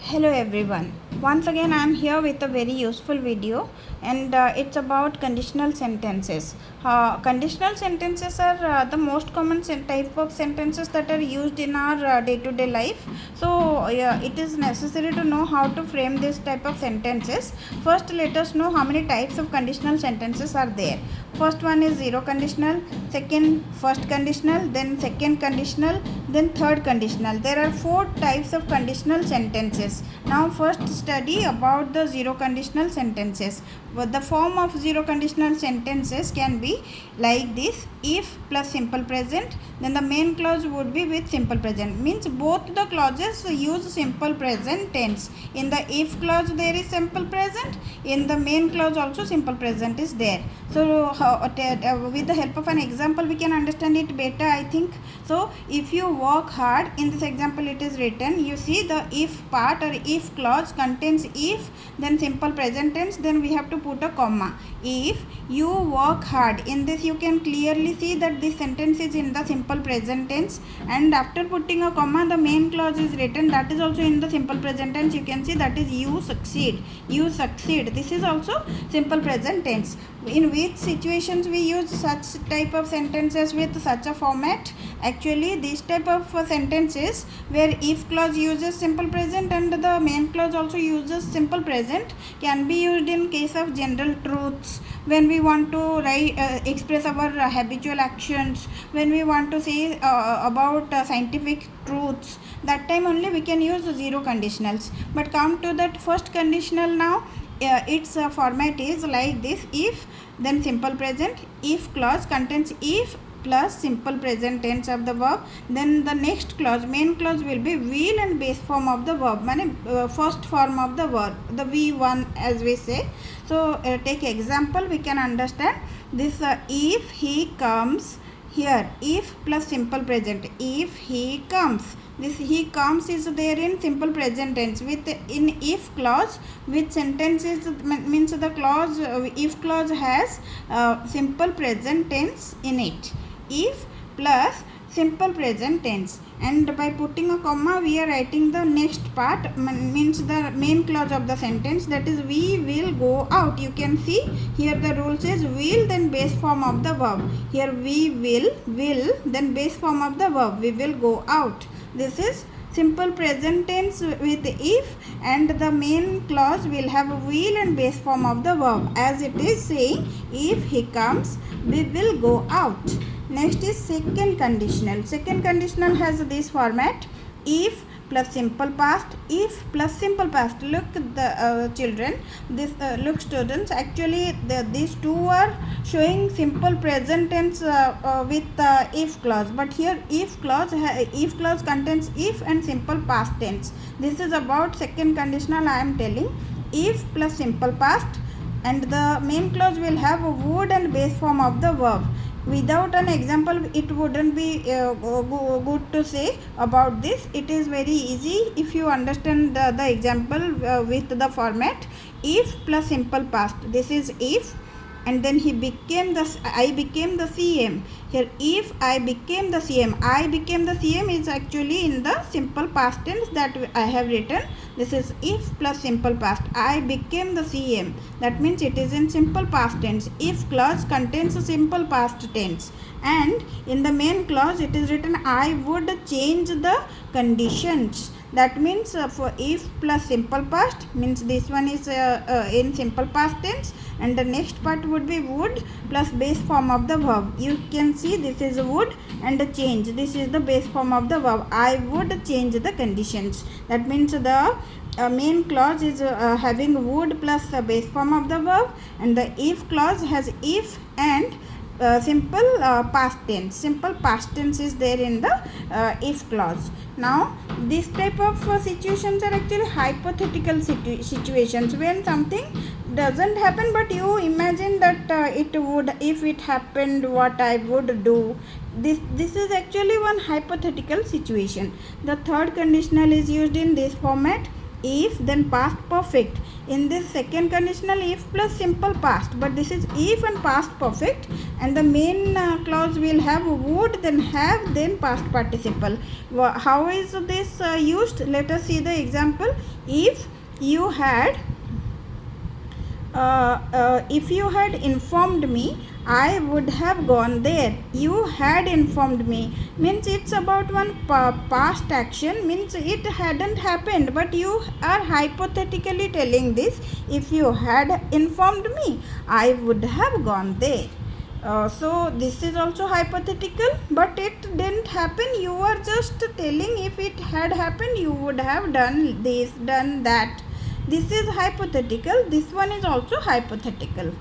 Hello everyone. Once again I am here with a very useful video, and it's about conditional sentences. Conditional sentences are the most common type of sentences that are used in our day-to-day life. So it is necessary to know how to frame this type of sentences. First, let us know how many types of conditional sentences are there. First one is zero conditional, second first conditional, then second conditional, then third conditional. There are four types of conditional sentences. Now first study about the zero conditional sentences. The form of zero conditional sentences can be like this: if plus simple present, then the main clause would be with simple present. Means both the clauses use simple present tense. In the if clause there is simple present, in the main clause also simple present is there. So with the help of an example we can understand it better, I think. So if you work hard, in this example it is written, you see the if part or if clause contains if, then simple present tense, then we have to put a comma. If you work hard, in this you can clearly see that this sentence is in the simple present tense, and after putting a comma the main clause is written, that is also in the simple present tense. You can see that is you succeed, you succeed. This is also simple present tense. In which situations we use such type of sentences with such a format? Actually this type of sentences where if clause uses simple present and the main clause also uses simple present can be used in case of general truths, when we want to express our habitual actions, when we want to say about scientific truths. That time only we can use zero conditionals. But come to that first conditional now. Its format is like this: if, then simple present, if clause contains if plus simple present tense of the verb, then the next clause, main clause, will be will and base form of the verb, first form of the verb, the V1 as we say. So take example, we can understand this. If he comes, here if plus simple present, if he comes, this he comes is there in simple present tense with in if clause, which sentence is means the clause, if clause has simple present tense in it. If plus simple present tense, and by putting a comma we are writing the next part, means the main clause of the sentence, that is we will go out. You can see here the rule says will, then base form of the verb. Here we will, then base form of the verb, we will go out. This is simple present tense with if, and the main clause will have will and base form of the verb, as it is saying if he comes we will go out. Next is second conditional. Second conditional has this format: if plus simple past, if plus simple past. Look the children, this look students, actually these two are showing simple present tense with if clause, but here if clause contains if and simple past tense. This is about second conditional I am telling. If plus simple past, and the main clause will have a would and base form of the verb. Without an example it wouldn't be good to say about this. It is very easy if you understand the example with the format. If plus simple past, this is if, and then I became the CM. Here if I became the CM, I became the CM is actually in the simple past tense that I have written. This is if plus simple past, I became the CM, that means it is in simple past tense. If clause contains a simple past tense, and in the main clause it is written I would change the conditions. That means for if plus simple past, means this one is in simple past tense, and the next part would be would plus base form of the verb. You can see this is would and change, this is the base form of the verb. I would change the conditions. That means the main clause is having would plus the base form of the verb, and the if clause has if and simple past tense. Simple past tense is there in the if clause. Now this type of situations are actually hypothetical situations, when something doesn't happen but you imagine that it would, if it happened, what I would do. This is actually one hypothetical situation. The third conditional is used in this format: if, then past perfect. In this second conditional, if plus simple past, but this is if and past perfect, and the main clause will have would, then have, then past participle. How is this used? Let us see the example. if you had if you had informed me, I would have gone there. You had informed me means it's about one past action, means it hadn't happened, but you are hypothetically telling this. If you had informed me, I would have gone there. So this is also hypothetical, but it didn't happen. You are just telling if it had happened, you would have done this, done that. This is hypothetical. This one is also hypothetical.